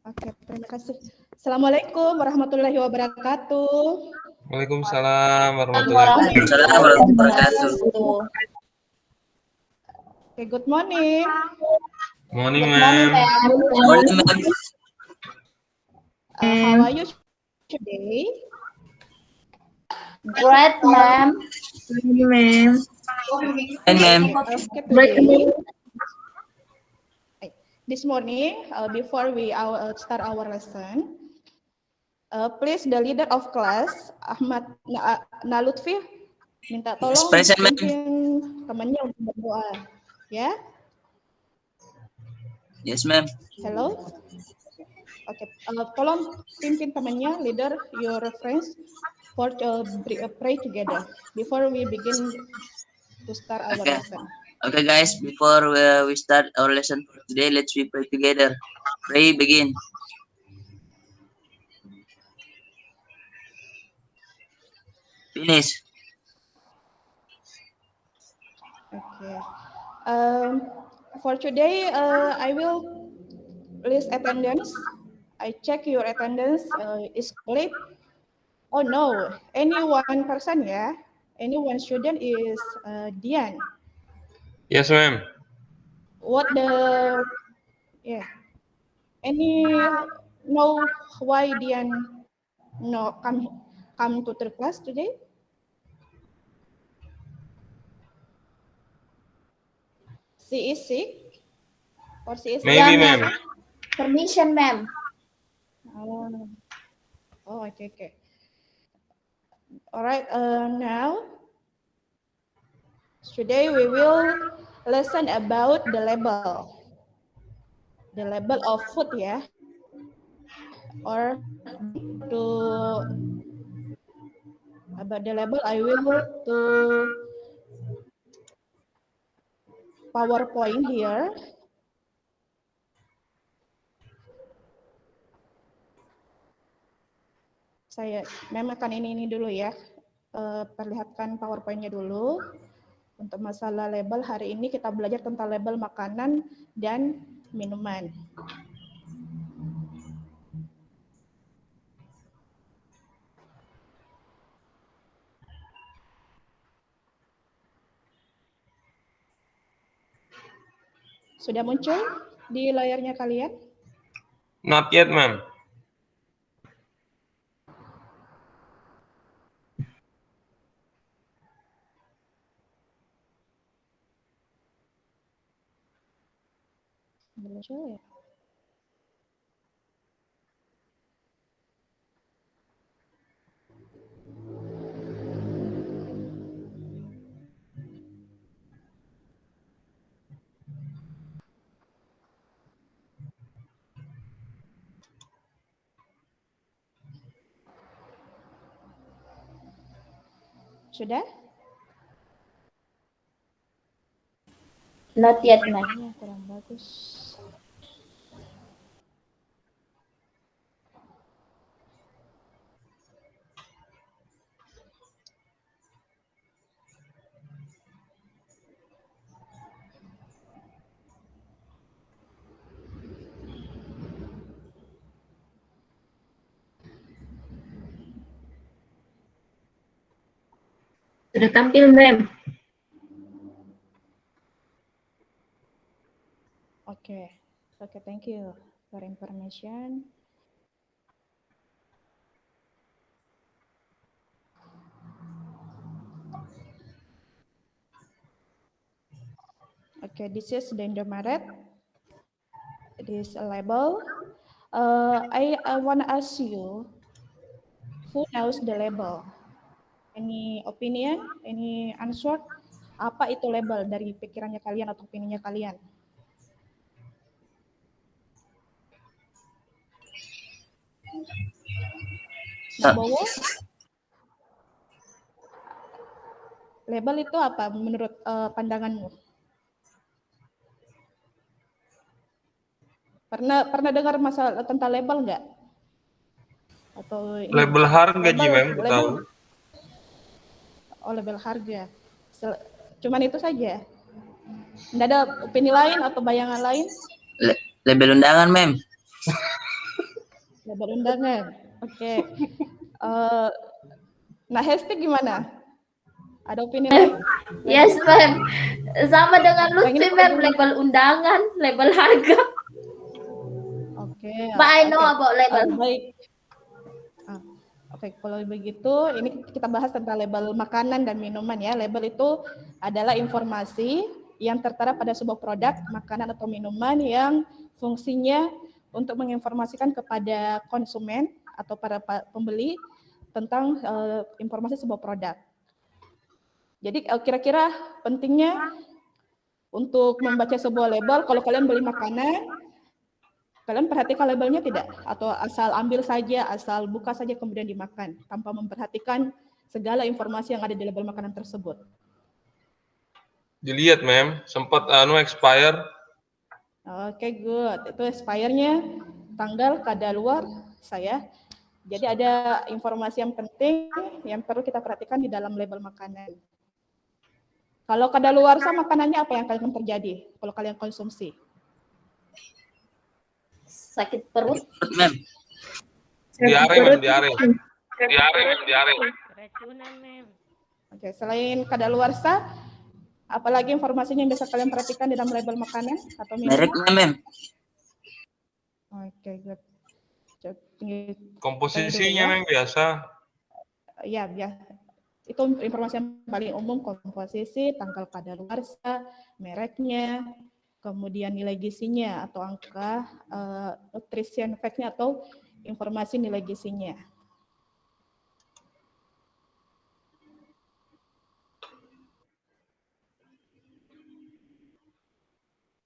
Oke, terima kasih. Assalamualaikum warahmatullahi wabarakatuh. Waalaikumsalam warahmatullahi Waalaikumsalam warahmatullahi wabarakatuh. Okay, good morning. Morning, ma'am. Morning, ma'am. How are you today? Great, ma'am. And ma'am. Okay, today, this morning, before we start our lesson, please the leader of class, Ahmad Nalutfi, minta tolong Present, ma'am. pimpin temannya untuk berdoa. Ya? Yes, ma'am. Hello? Oke, tolong pimpin temannya, leader, your friends, for pray together before we begin to start our Okay. lesson. Okay, guys. Before we start our lesson for today, let's we pray together. Pray, begin. Finish. Okay. For today, I will list attendance. I check your attendance is complete. Oh no, any one person, yeah? Any one student is Dian. Yes, ma'am. What the, yeah? Any know why Dian no come to the class today? She is sick, or she is Maybe, ma'am. Permission, ma'am. Oh, okay. All right. Now, today we will listen about the label of food, yeah, or to about the label. I will to PowerPoint here. Saya memakan ini dulu ya. Perlihatkan PowerPoint-nya dulu. Untuk masalah label, hari ini kita belajar tentang label makanan dan minuman. Sudah muncul di layarnya kalian? Not yet, ma'am. Muncul ya? Sudah? Not yet, ma'am. Kurang bagus. Sudah tampil, ma'am. Okay, thank you for information. Okay, this is the Indomaret. This label. I want to ask you, who knows the label? Any opinion? Any answer? Apa itu label dari pikirannya kalian atau opininya kalian? Nabowo? Label itu apa menurut pandanganmu? Pernah dengar masalah tentang label nggak? Atau ini? Label harga, Ji, ma'am. Tahu. Oh, label harga. Cuman itu saja. Nggak ada opini lain atau bayangan lain? Label undangan, ma'am. Label undangan. Oke. Nah, hashtag gimana? Ada opini lain? Yes, ma'am. Sama dengan Yang ini Lutfi, ma'am. Label undangan, label harga. Oke. But I know about label. Baik. Oke, kalau begitu ini kita bahas tentang label makanan dan minuman ya. Label itu adalah informasi yang tertera pada sebuah produk, makanan atau minuman yang fungsinya untuk menginformasikan kepada konsumen atau para pembeli tentang informasi sebuah produk. Jadi kira-kira pentingnya untuk membaca sebuah label, kalau kalian beli makanan, kalian perhatikan labelnya tidak? Atau asal ambil saja, asal buka saja kemudian dimakan, tanpa memperhatikan segala informasi yang ada di label makanan tersebut? Dilihat, ma'am. Sempat expire. Oke, good. Itu expirednya tanggal kadaluar saya. Jadi ada informasi yang penting yang perlu kita perhatikan di dalam label makanan. Kalau kadaluarsa makanannya apa yang akan terjadi kalau kalian konsumsi? Sakit perut. Ma'am. Diare, ma'am. Diare. Keracunan, mem. Oke, selain kadaluarsa, apalagi informasinya yang bisa kalian perhatikan di dalam label makanan atau minuman? Mereknya, ma'am. Oke, good. Komposisinya, ma'am, biasa. Ya, itu informasi yang paling umum, komposisi, tanggal kadaluarsa, mereknya, kemudian nilai gizinya atau angka nutrition fact-nya atau informasi nilai gizinya.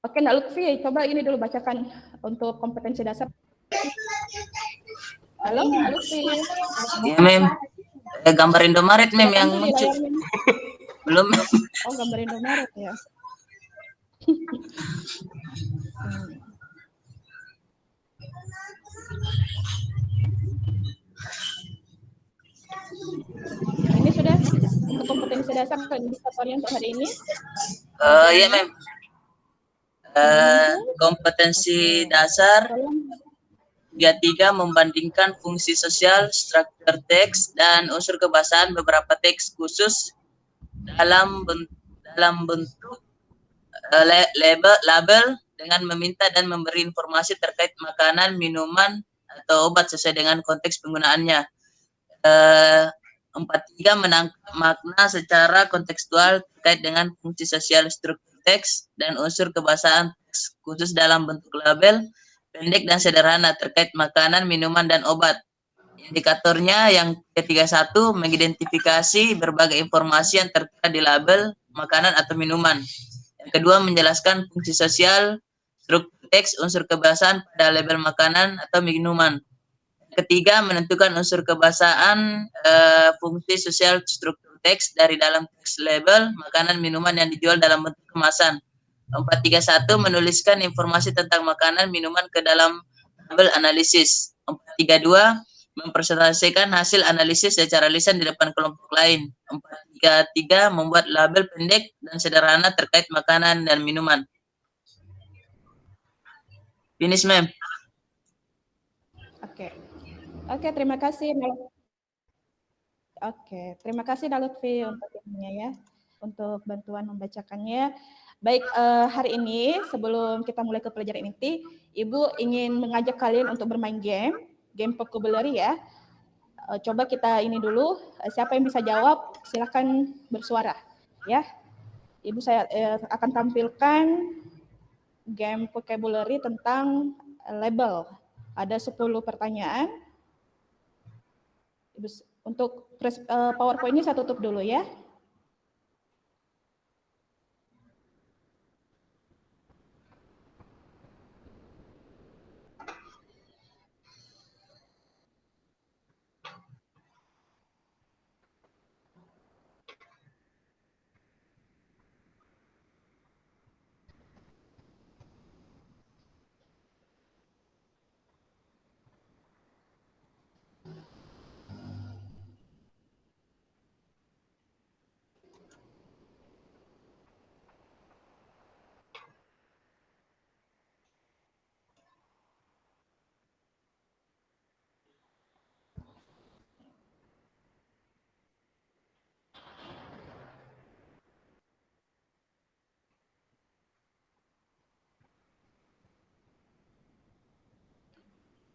Oke, Nak Lutfi, coba ini dulu bacakan untuk kompetensi dasar. Halo, Nak Lutfi. Ya, ma'am. Gambar Indomaret, ma'am, yang muncul. Belum. Oh, gambar Indomaret ya. Ini sudah untuk kompetensi dasar indikatornya untuk hari ini? Ya, ma'am. Kompetensi dasar dia 3 membandingkan fungsi sosial, struktur teks, dan unsur kebahasaan beberapa teks khusus dalam bentuk label dengan meminta dan memberi informasi terkait makanan, minuman, atau obat sesuai dengan konteks penggunaannya. 4.3 menangkap makna secara kontekstual terkait dengan fungsi sosial, struktur teks, dan unsur kebahasaan teks khusus dalam bentuk label pendek dan sederhana terkait makanan, minuman, dan obat. Indikatornya yang ke-31 mengidentifikasi berbagai informasi yang tertera di label makanan atau minuman. Yang kedua menjelaskan fungsi sosial, struktur teks, unsur kebahasaan pada label makanan atau minuman. Ketiga, menentukan unsur kebahasaan, fungsi sosial, struktur teks dari dalam teks label makanan minuman yang dijual dalam bentuk kemasan. 431 menuliskan informasi tentang makanan minuman ke dalam tabel analisis. 432 mempresentasikan hasil analisis secara lisan di depan kelompok lain. 433 membuat label pendek dan sederhana terkait makanan dan minuman. Finish, ma'am. Oke, terima kasih. Terima kasih Lutfi untuk ininya ya, untuk bantuan membacakannya. Baik, hari ini sebelum kita mulai ke pelajaran inti, Ibu ingin mengajak kalian untuk bermain game vocabulary ya. Coba kita ini dulu, siapa yang bisa jawab silakan bersuara ya. Ibu saya akan tampilkan game vocabulary tentang label. Ada 10 pertanyaan. Untuk PowerPoint ini saya tutup dulu ya.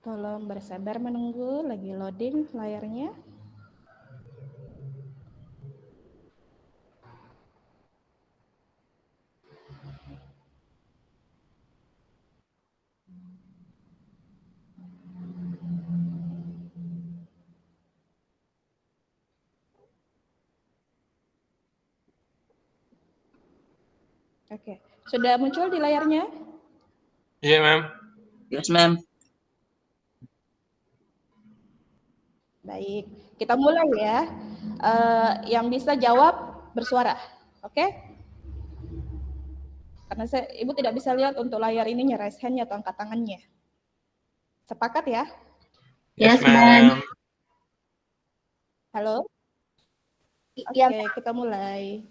Tolong bersabar menunggu, lagi loading layarnya. Oke, sudah muncul di layarnya? Iya, ma'am. Yes, ma'am. Baik, kita mulai ya. Yang bisa jawab bersuara, oke? Karena Ibu tidak bisa lihat untuk layar ininya, raise hand-nya atau angkat tangannya. Sepakat ya? Yes, ma'am. Halo? Iya, Oke, kita mulai.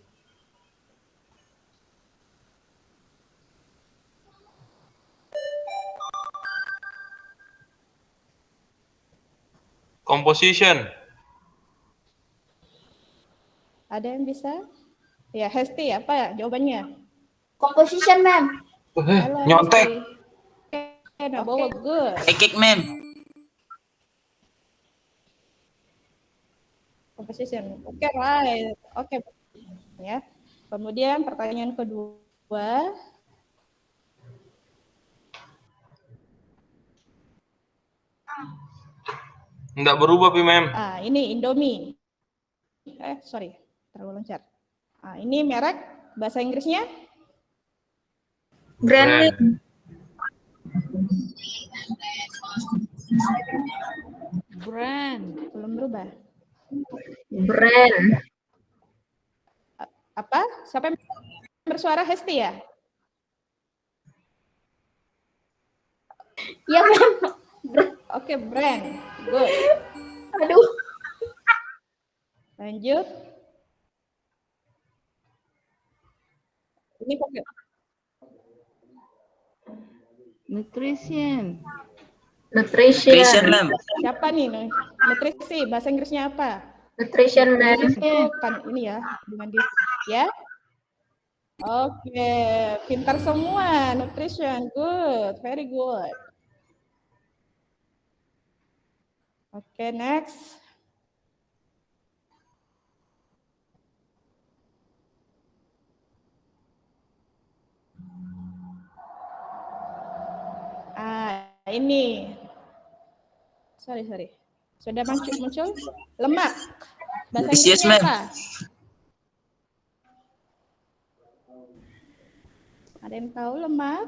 Composition. Ada yang bisa? Ya, Hesti, apa ya jawabannya? composition, ma'am. Halo, Nyontek. Hesti. Oke, Nabowo, good. Cake, ma'am. Composition. Oke, right. Oke, ya. Kemudian pertanyaan kedua. Nggak berubah, ma'am. Ini Indomie. Sorry, terlalu loncat. Ini merek bahasa Inggrisnya? Brand name. Brand. Belum berubah. Brand. Apa? Siapa yang bersuara? Hesti ya? Iya, ma'am. Oke, brand. Good. Aduh. Lanjut. Ini kok Nutrition. Nutrition, ma'am. siapa nih? Nutrisi, bahasa Inggrisnya apa? Nutrition, ma'am. Itu kan ini ya, dengan ya. Oke, pintar semua. Nutrition, good, very good. Oke, next. Ini. Sorry. Sudah muncul? Lemak. Bahasa Yes, Inggrisnya ma'am. apa? Ada yang tahu lemak?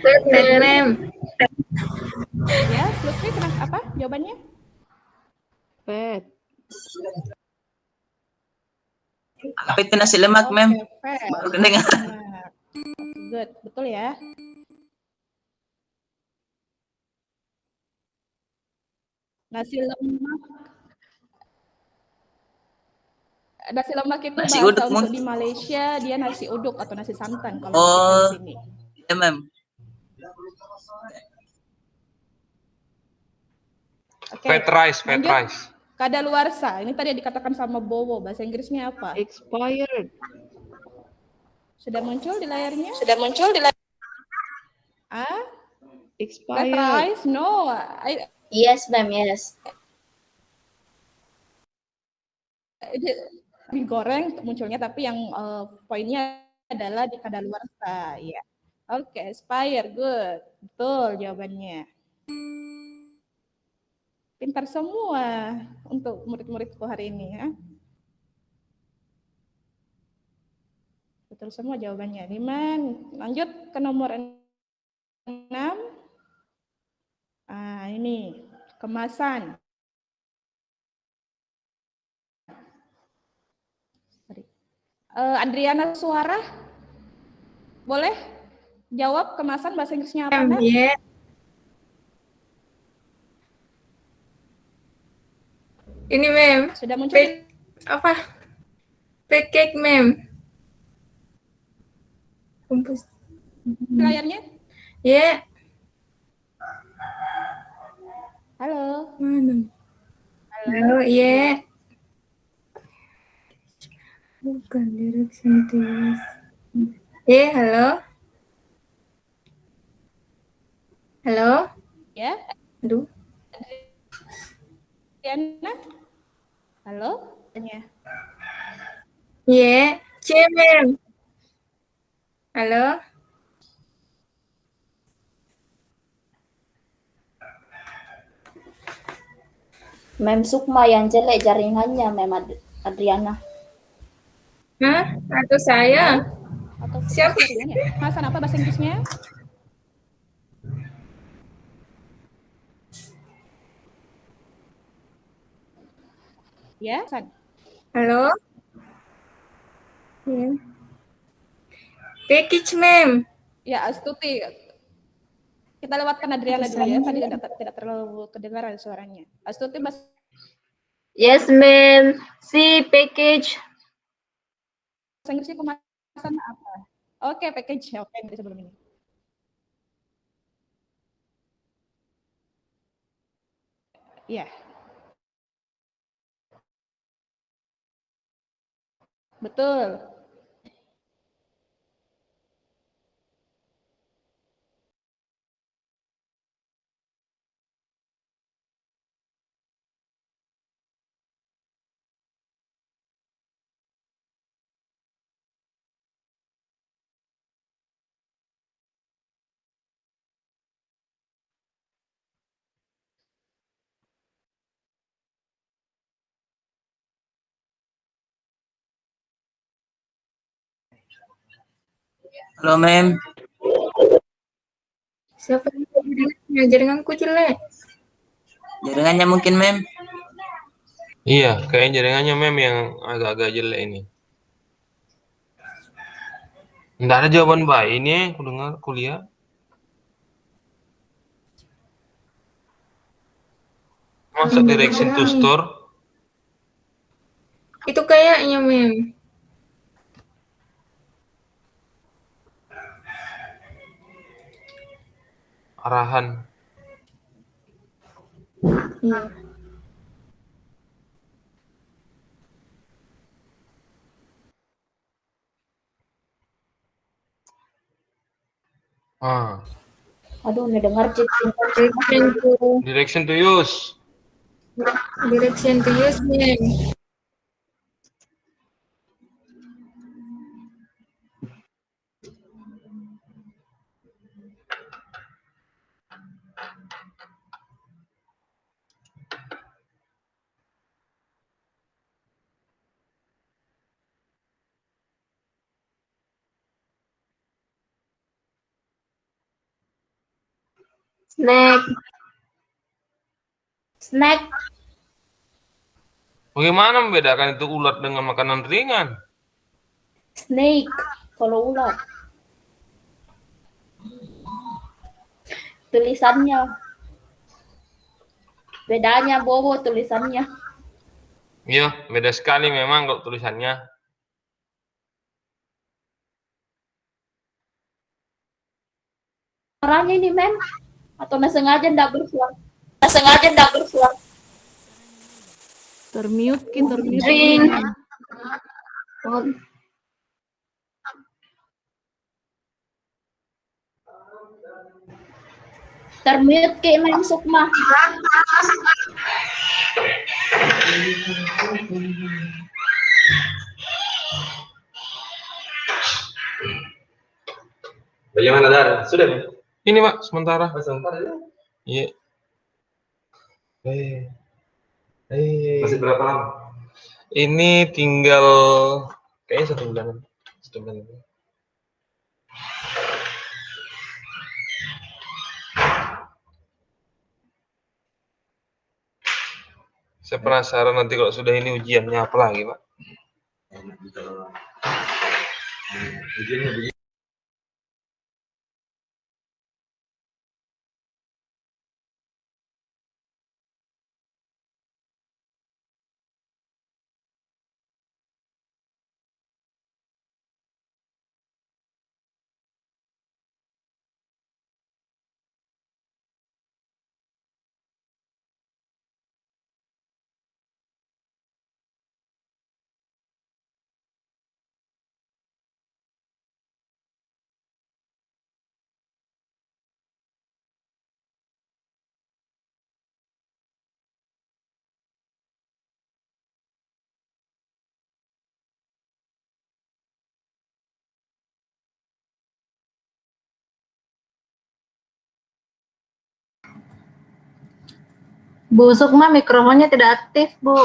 Fat, ma'am. Ya, Lutfi, kenapa apa jawabannya? Fat. Apa itu nasi lemak, ma'am? Oke, fat. Baru dengar. Lemak. Good, betul ya. Nasi lemak itu Nasi bahasa uduk, untuk Mun. di Malaysia dia nasi uduk atau nasi santan kalau Oh. kita di sini. Ya, ma'am. Oke. Fat rice, fat lanjut. rice. Kadaluarsa. Ini tadi dikatakan sama Bowo. Bahasa Inggrisnya apa? Expired. Sudah muncul di layarnya? Fat Expired. rice? No. Yes, ma'am. Yes. Digoreng munculnya, tapi yang poinnya adalah di kadaluarsa. Ya. Oke, expire, good. Betul jawabannya. Pintar semua untuk murid-muridku hari ini ya. Betul semua jawabannya. Liman, lanjut ke nomor 6. Ini kemasan. Adriana Suara, boleh jawab kemasan bahasa Inggrisnya apa, Mbak? Yeah. Ini, ma'am. Sudah muncul Apa? Pancake, ma'am. di layarnya? Ya. Halo. Mana? Halo, ya. Bukan direction tulis. Halo. Halo? Ya, Aduh. Adriana. Halo? Ya. Ye. C, ma'am. Halo? Mem Sukma yang jelek jaringannya, Mem Adriana. Hah? Atau saya? Atau Siapa? jaringannya? Hasan apa bahasa Inggrisnya? Ya, Hasan. Halo? Ya. Package, ma'am. Ya, Astuti. Kita lewatkan Adriana dulu ya. Tadi tidak terlalu kedengaran suaranya. Astuti bahasa Yes, ma'am. See package. Inggrisnya kemasan apa? Oke, package. Oke, dari sebelum ini. Iya. Betul. Halo, Mem. Siapa yang jaringannya? Jaringanku jelek. Jaringannya mungkin, Mem. Iya, kayaknya jaringannya mem yang agak-agak jelek ini. Nggak ada jawaban baik ini, aku dengar kuliah. Masa direction to Dibilangin. store? Itu kayaknya, ma'am. Arahan. Iya. Ah, Aduh, dengar cik. Direction to direction to use. use, ma'am. Snack. Snack. Bagaimana membedakan itu ulat dengan makanan ringan? Snake. Kalau ulat. Tulisannya. Bedanya Bobo tulisannya. Iya, beda sekali memang kalau tulisannya. Suaranya ini, Mem. Atau nggak sengaja nggak bersuara. Nggak sengaja nggak bersuara. Termute ki, termute. Drink. Termute ke Mem Sukma. Bagaimana Dar? Sudah nih? Ini Pak, sementara. Sebentar ya. Iya. Masih berapa lama? Ini tinggal kayaknya 1 bulan. 1 bulan. Saya penasaran nanti kalau sudah ini ujiannya apa lagi, Pak? Ujiannya begini. Bu Sukma mikrofonnya tidak aktif, Bu.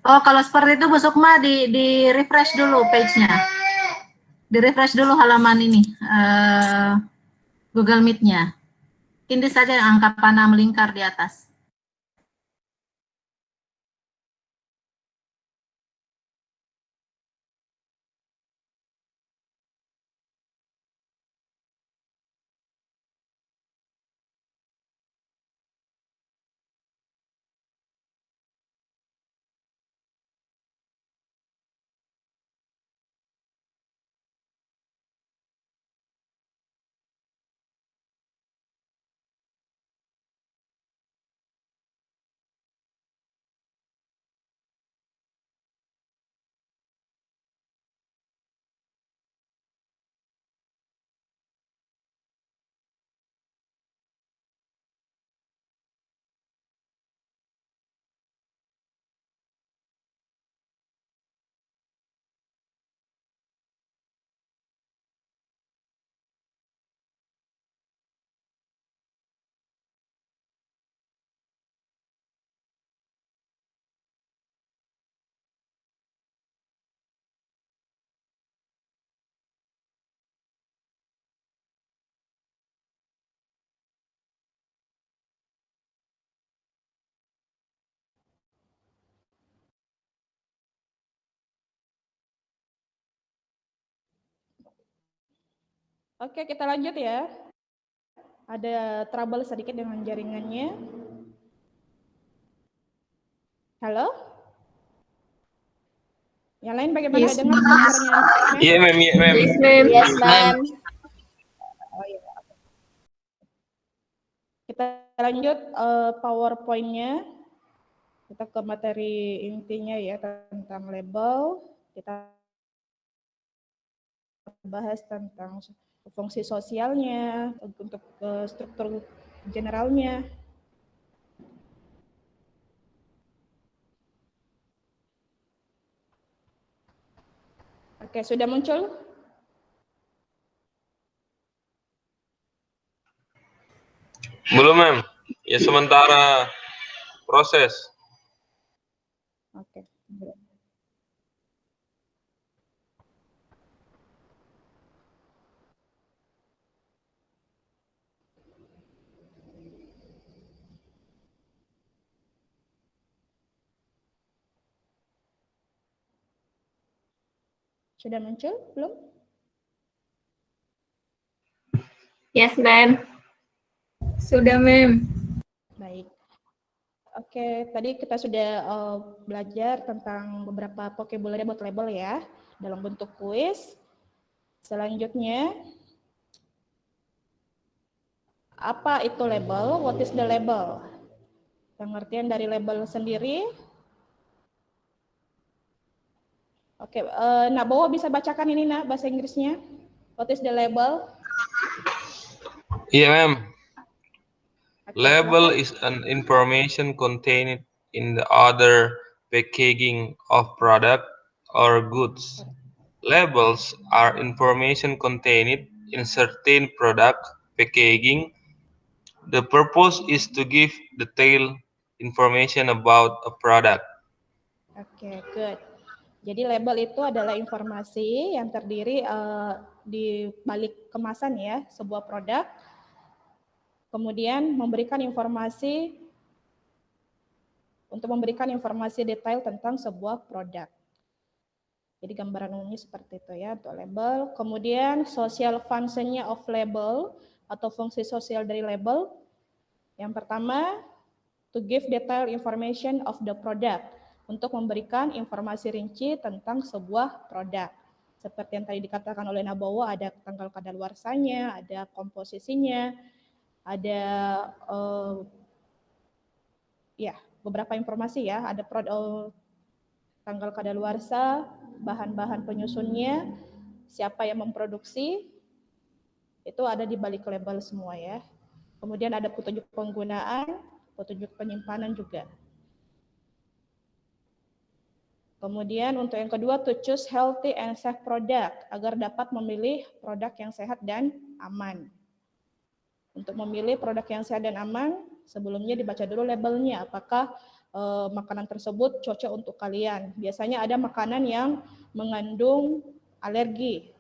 Oh, kalau seperti itu Bu Sukma di refresh dulu page-nya. Di refresh dulu halaman ini, Google Meet-nya. Tindih saja angka panah melingkar di atas. Oke, kita lanjut ya. Ada trouble sedikit dengan jaringannya. Halo? Yang lain bagaimana? Yes, Dengar suaranya? Iya, Mem. Iya, Mem. Yes, ma'am. Yes, ma'am. Oh, iya. Kita lanjut PowerPoint-nya. Kita ke materi intinya ya tentang label. Kita bahas tentang fungsi sosialnya, untuk struktur generalnya. Oke, sudah muncul? Belum, Mem. Ya sementara proses. Oke. Sudah muncul belum? Yes, ma'am. Sudah, ma'am. Baik. Oke, tadi kita sudah belajar tentang beberapa vocabulary buat label ya, dalam bentuk kuis. Selanjutnya, apa itu label? What is the label? Pengertian dari label sendiri. Oke, Nak Bowo bisa bacakan ini Nak, bahasa Inggrisnya. What is the label? Iya, Mem. Oke, Label silakan. is an information contained in the other packaging of product or goods. Labels are information contained in certain product packaging. The purpose is to give detailed information about a product. Oke, good. Jadi label itu adalah informasi yang terdiri di balik kemasan ya, sebuah produk. Kemudian memberikan informasi detail tentang sebuah produk. Jadi gambaran umumnya seperti itu ya untuk label. Kemudian social function-nya of label atau fungsi sosial dari label. Yang pertama, to give detailed information of the product, untuk memberikan informasi rinci tentang sebuah produk. Seperti yang tadi dikatakan oleh Nabowo, ada tanggal kadaluarsanya, ada komposisinya, ada beberapa informasi ya, ada tanggal kadaluarsa, bahan-bahan penyusunnya, siapa yang memproduksi, itu ada di balik label semua ya. Kemudian ada petunjuk penggunaan, petunjuk penyimpanan juga. Kemudian untuk yang kedua, to choose healthy and safe product, agar dapat memilih produk yang sehat dan aman. Untuk memilih produk yang sehat dan aman, sebelumnya dibaca dulu labelnya, apakah makanan tersebut cocok untuk kalian. Biasanya ada makanan yang mengandung alergi.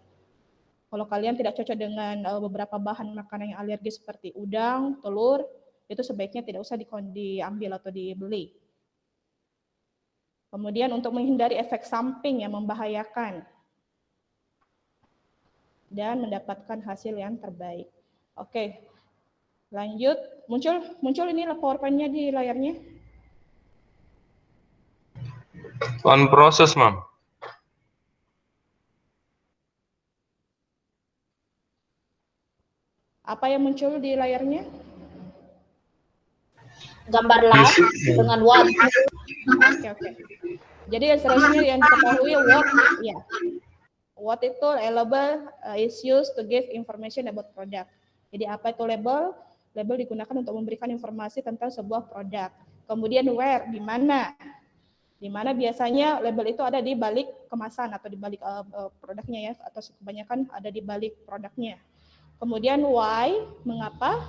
Kalau kalian tidak cocok dengan beberapa bahan makanan yang alergi seperti udang, telur, itu sebaiknya tidak usah diambil atau dibeli. Kemudian untuk menghindari efek samping yang membahayakan dan mendapatkan hasil yang terbaik. Oke, lanjut. Muncul ini PowerPoint-nya di layarnya. On process, Ma'am. Apa yang muncul di layarnya? Gambar lab dengan what. Oke. Jadi selanjutnya yang diketahui what, ya. What itu label is used to give information about product. Jadi apa itu label? Label digunakan untuk memberikan informasi tentang sebuah produk. Kemudian where, di mana? Di mana biasanya label itu ada di balik kemasan atau di balik produknya ya, atau kebanyakan ada di balik produknya. Kemudian why, mengapa?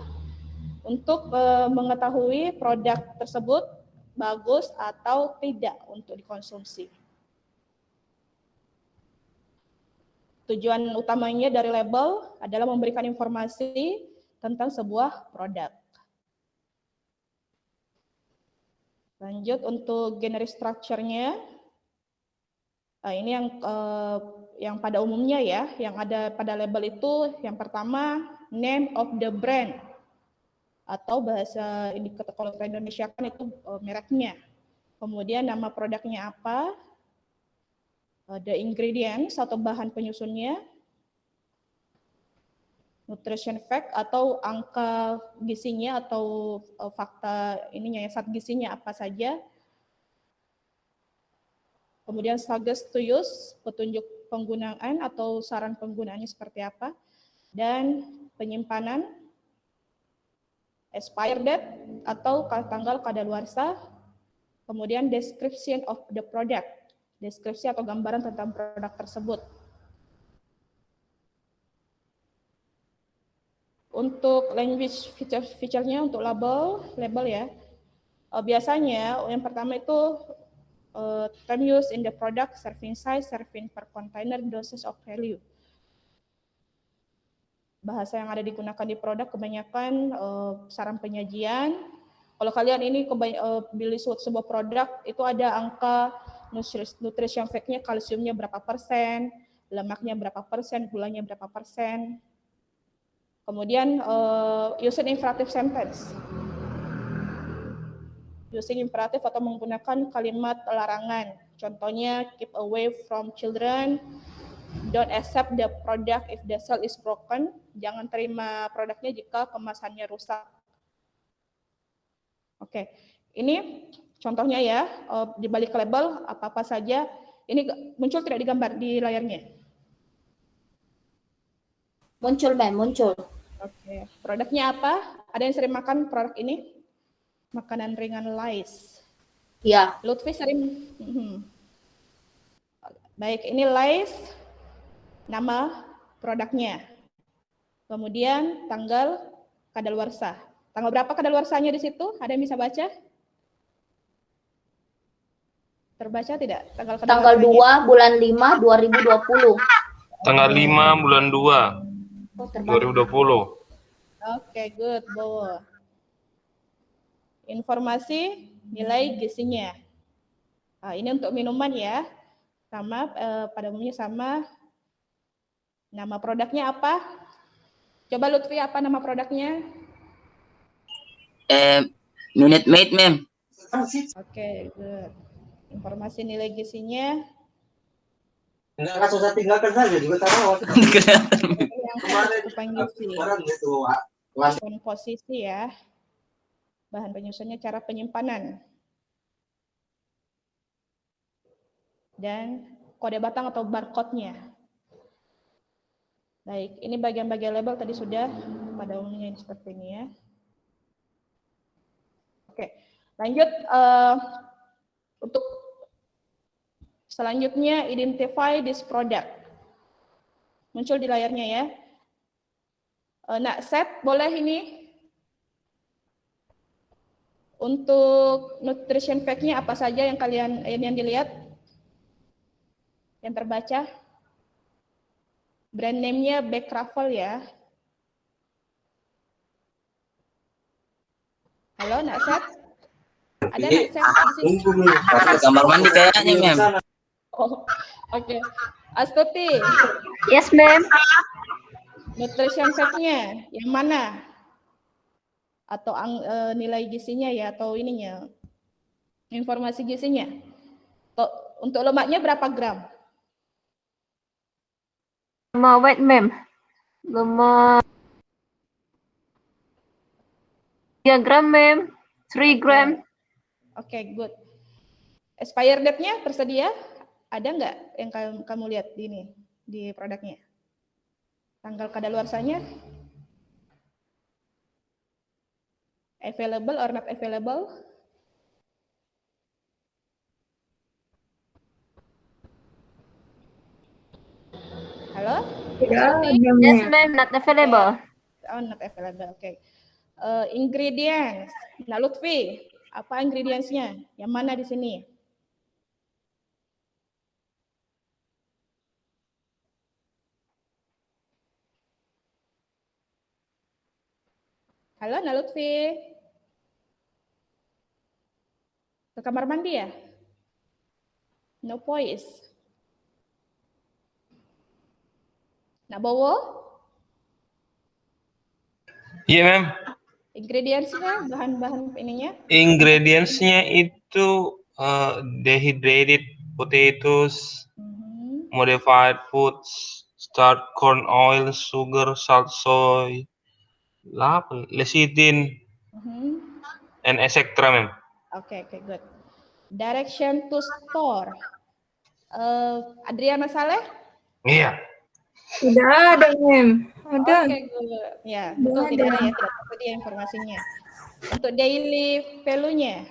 Untuk mengetahui produk tersebut bagus atau tidak untuk dikonsumsi. Tujuan utamanya dari label adalah memberikan informasi tentang sebuah produk. Lanjut untuk generic structure-nya. Ini yang pada umumnya ya, yang ada pada label itu yang pertama name of the brand, atau bahasa ini kalau ke Indonesia kan itu mereknya. Kemudian nama produknya apa, the ingredients atau bahan penyusunnya, nutrition fact atau angka gizinya atau fakta ininya ya, zat gizinya apa saja. Kemudian suggest to use, petunjuk penggunaan atau saran penggunaannya seperti apa, dan penyimpanan, expire date atau tanggal kadaluarsa, kemudian description of the product, deskripsi atau gambaran tentang produk tersebut. Untuk language feature-nya untuk label ya, biasanya yang pertama itu term used in the product, serving size, serving per container, doses of value. Bahasa yang ada digunakan di produk kebanyakan saran penyajian. Kalau kalian ini beli sebuah produk, itu ada angka nutrition fact-nya, kalsiumnya berapa persen, lemaknya berapa persen, gulanya berapa persen. Kemudian using imperative sentence. Using imperative atau menggunakan kalimat larangan. Contohnya, keep away from children, don't accept the product if the seal is broken. Jangan terima produknya jika kemasannya rusak. Oke, ini contohnya ya, di balik label apa-apa saja. Ini muncul tidak digambar di layarnya? Muncul, Ma'am, muncul. Oke, produknya apa? Ada yang sering makan produk ini? Makanan ringan Lays. Ya. Lutfi sering. Baik, ini Lays, nama produknya. Kemudian tanggal kadaluarsa. Tanggal berapa kadaluarsanya di situ? Ada yang bisa baca? Terbaca tidak? Tanggal 2 bulan 5 2020. Tanggal 5 bulan 2 2020. Oke, good, Bowo. Informasi nilai gizinya. Nah, ini untuk minuman ya. Sama pada umumnya sama. Nama produknya apa? Coba Lutfi, apa nama produknya? Minute Maid, ma'am. Oke, good. Informasi nilai gizinya Enggak susah tinggalkan saja juga tahu. yang kecukupan gizi. Komposisi ya. Bahan penyusunnya, cara penyimpanan. Dan kode batang atau barcode-nya. Baik, ini bagian-bagian label tadi sudah pada umumnya seperti ini ya. Oke, lanjut untuk selanjutnya identify this product. Muncul di layarnya ya. Nak set boleh ini untuk nutrition fact-nya apa saja yang kalian yang dilihat, yang terbaca. Brand name-nya Back Ruffle ya. Halo, Nak Set? Ada Nak Set di sini? Kamar mandi kayaknya, ma'am. Oh, oke. Astuti, Yes, ma'am. nutrition fact-nya yang mana? Atau nilai gizinya ya, atau ininya, informasi gizinya. Untuk lemaknya berapa gram? Lemak white, ma'am. Lemak 3 gram, ma'am. 3 gram. Oke, good. Expire date-nya tersedia? Ada nggak yang kamu lihat di produknya? Tanggal kadaluarsanya? Available or not available? Halo? Yes, ma'am. Not available. Oh, not available. Oke. Ingredients. Nah, Lutfi, apa ingredients-nya? Yang mana di sini? Halo, Nak Lutfi. Ke kamar mandi ya? No voice. Nak Bowo? Iya, ma'am. Ingredients-nya, bahan-bahan ininya? Ingredients-nya itu dehydrated potatoes, modified foods, starch, corn oil, sugar, salt, soy, lecithin, and etc. ma'am. Oke, good. Direction to store. Adriana Saleh? Iya. Tidak ada, ma'am. Ada. Oke, good. Ya, betul, tidak ada ya, tidak tersedia informasinya. Untuk daily value-nya.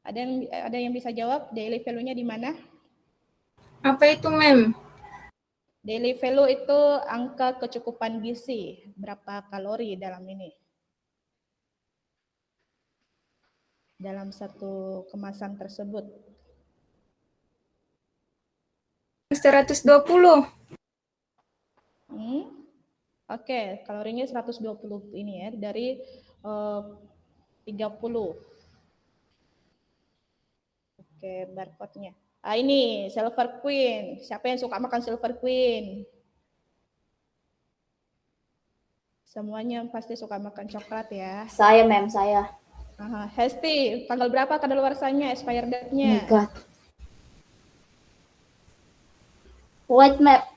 Ada yang bisa jawab daily value-nya di mana? Apa itu, ma'am? Daily value itu angka kecukupan gizi, berapa kalori dalam ini. Dalam satu kemasan tersebut. 120. Oke, kalorinya 120 ini ya, dari 30. Oke, barcode-nya. Ini Silver Queen. Siapa yang suka makan Silver Queen? Semuanya pasti suka makan coklat ya. Saya, ma'am, saya. Hesti, tanggal berapa kadaluarsanya, expire date-nya? God. White map.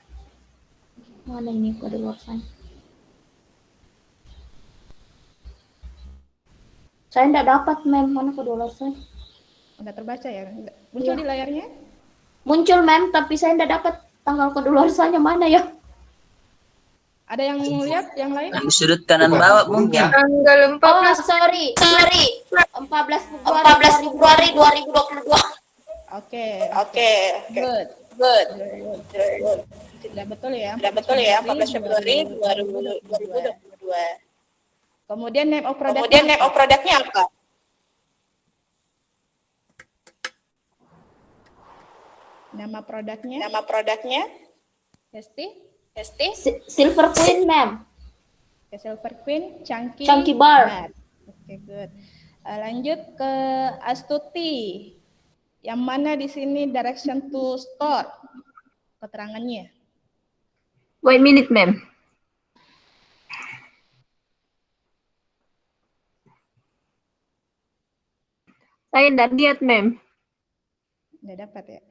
Mana ini kadaluarsanya? Saya tidak dapat, ma'am. Mana kadaluarsanya? Udah terbaca ya? Muncul di layarnya? Muncul, ma'am, tapi saya tidak dapat tanggal kadaluarsanya mana ya? Ada yang lihat yang lain? Di sudut kanan bawah mungkin. Tanggal 14. Oh, sorry. 14 Februari 2022. Oke. Good. Tidak betul ya? Tidak betul ya, 14 Februari 2022. Kemudian name of product-nya apa? Nama produknya? Hesti? Silver Queen, ma'am. Silver Queen, Chunky Bar. Oke, good. Lanjut ke Astuti. Yang mana di sini direction to store? Keterangannya. Wait a minute, ma'am. Saya tidak lihat, mem. Nggak dapat ya.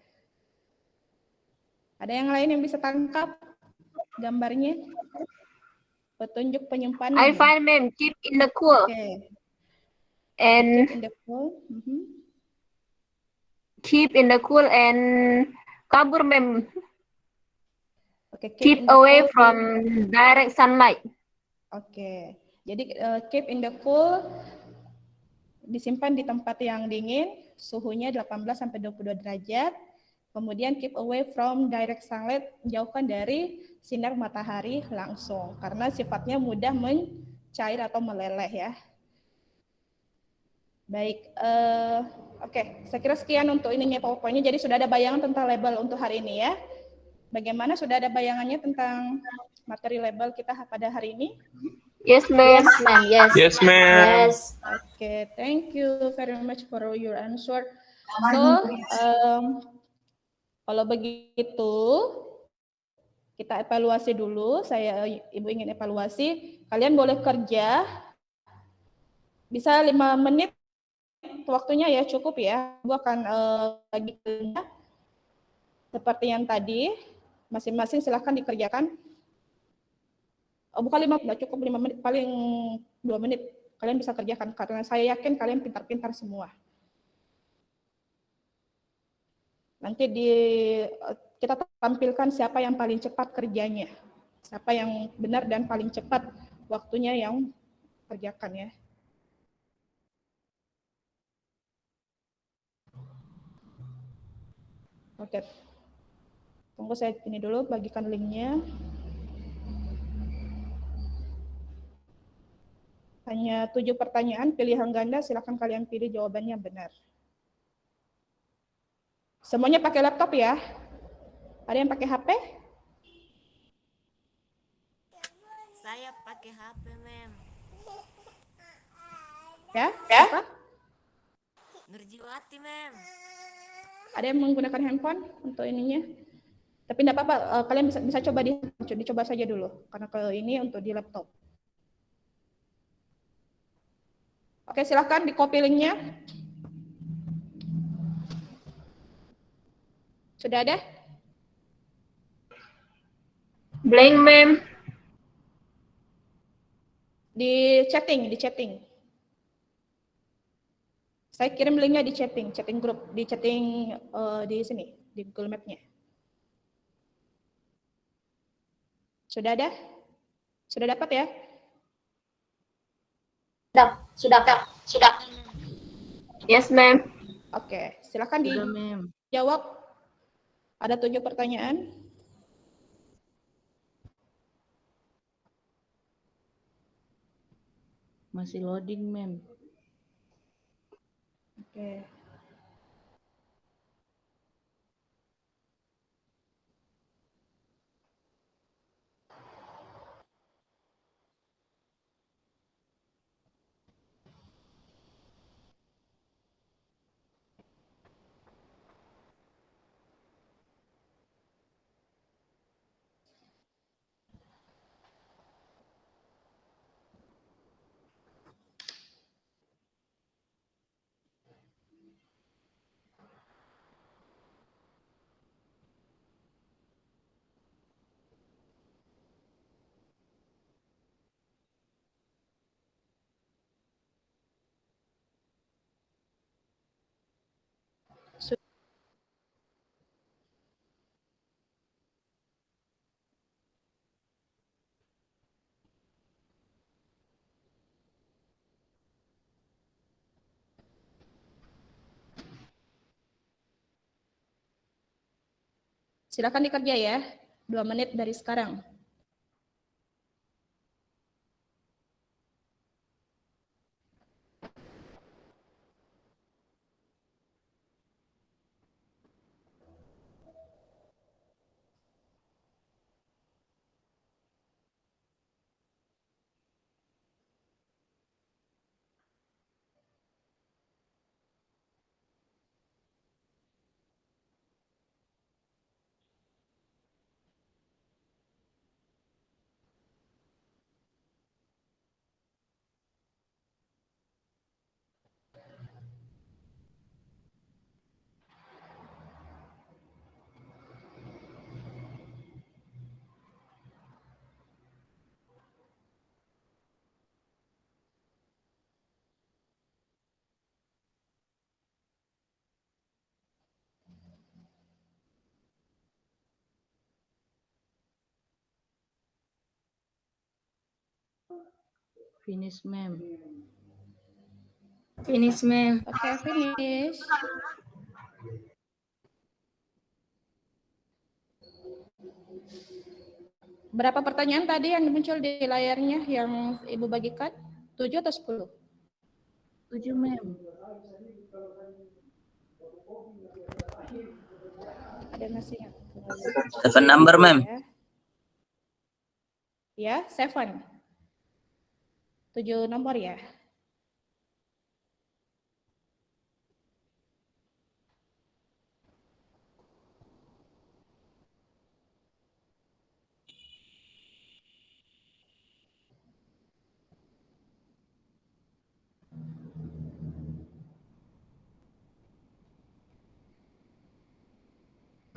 Ada yang lain yang bisa tangkap gambarnya? Petunjuk I penyimpanan. find, mem. Keep in the cool. Oke. And Keep in the cool. keep in the cool and kabur, mem. Oke, Keep in the away cool. from direct sunlight. Oke. Jadi keep in the cool disimpan di tempat yang dingin, suhunya 18 sampai 22 derajat. Kemudian keep away from direct sunlight, jauhkan dari sinar matahari langsung karena sifatnya mudah mencair atau meleleh ya. Baik, oke, saya kira sekian untuk ininya PowerPoint-nya. Jadi sudah ada bayangan tentang label untuk hari ini ya. Bagaimana, sudah ada bayangannya tentang materi label kita pada hari ini? Yes, ma'am. Yes, ma'am. Yes. Yes, ma'am. Yes. Okay, thank you very much for your answer. So, kalau begitu, kita evaluasi dulu. Ibu ingin evaluasi. Kalian boleh kerja. Bisa 5 menit waktunya ya, cukup ya. Ibu akan bagi kerja seperti yang tadi. Masing-masing silahkan dikerjakan. Oh, bukan 5, nggak cukup 5 menit, paling 2 menit. Kalian bisa kerjakan, karena saya yakin kalian pintar-pintar semua. Nanti kita tampilkan siapa yang paling cepat kerjanya. Siapa yang benar dan paling cepat waktunya yang kerjakan ya. Oke. Tunggu saya ini dulu, bagikan linknya. Hanya 7 pertanyaan, pilihan ganda, silakan kalian pilih jawabannya benar. Semuanya pakai laptop ya? Ada yang pakai HP? Saya pakai HP, mem. Ya? Apa? Nurjiwati, mem. Ada yang menggunakan handphone untuk ininya? Tapi tidak apa-apa, kalian bisa coba dicoba saja dulu, karena ini untuk di laptop. Oke, silahkan di copy linknya. Sudah ada? Blank, ma'am. Di chatting. Saya kirim linknya di chatting grup, di sini, di Google Map-nya. Sudah ada? Sudah dapat ya? Sudah, Kak. Sudah. Yes, ma'am. Oke, silakan dijawab. Ada 7 pertanyaan. Masih loading, ma'am. Oke. Silakan dikerja ya. 2 menit dari sekarang. Finish, ma'am. Finish, ma'am. Oke, finish. Berapa pertanyaan tadi yang muncul di layarnya yang Ibu bagikan? 7 atau 10? 7, ma'am. Ada nasinya. 7 number, ma'am. Ya, 7. 7 nomor ya.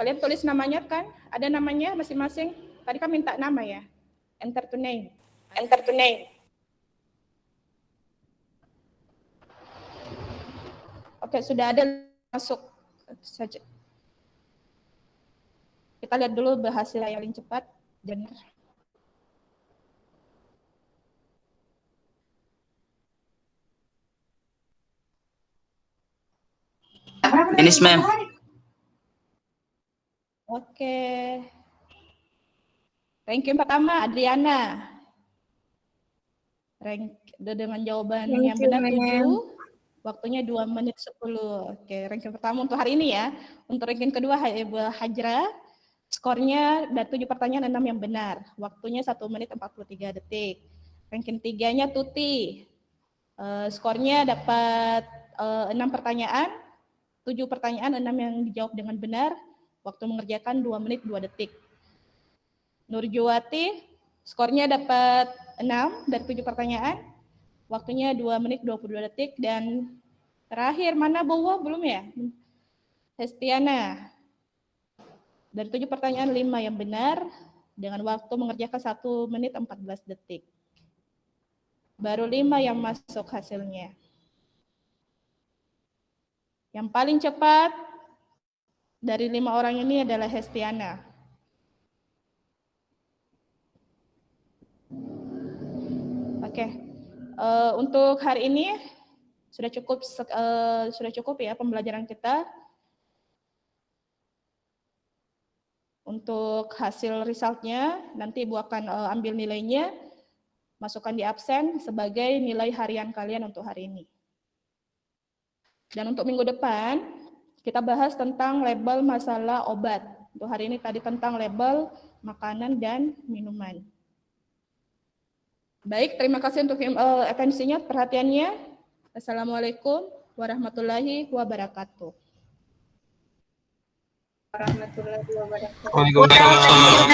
Kalian tulis namanya kan? Ada namanya masing-masing. Tadi kan minta nama ya. Enter to name. Enter to name. Oke, sudah ada masuk saja. Kita lihat dulu hasil yang paling cepat. Finish, ma'am. Oke. Ranking pertama Adriana. Dengan jawaban yang benar 7. Waktunya 2 menit 10. Oke, ranking pertama untuk hari ini ya. Untuk ranking kedua Ibu Hajra. Skornya dari 7 pertanyaan 6 yang benar. Waktunya 1 menit 43 detik. Ranking 3-nya Tuti. Skornya dapat 6 pertanyaan. 7 pertanyaan, 6 yang dijawab dengan benar. Waktu mengerjakan 2 menit 2 detik. Nurjuwati, skornya dapat 6 dari 7 pertanyaan. Waktunya 2 menit 22 detik. Dan terakhir, mana Bowo? Belum ya? Hestiana. Dari 7 pertanyaan, 5 yang benar. Dengan waktu mengerjakan 1 menit 14 detik. Baru 5 yang masuk hasilnya. Yang paling cepat dari 5 orang ini adalah Hestiana. Oke, untuk hari ini sudah cukup ya pembelajaran kita. Untuk hasil resultnya nanti Ibu akan ambil nilainya, masukkan di absen sebagai nilai harian kalian untuk hari ini. Dan untuk minggu depan, kita bahas tentang label masalah obat. Untuk hari ini tadi tentang label makanan dan minuman. Baik, terima kasih untuk atensinya, perhatiannya. Assalamualaikum warahmatullahi wabarakatuh. Waalaikumsalam.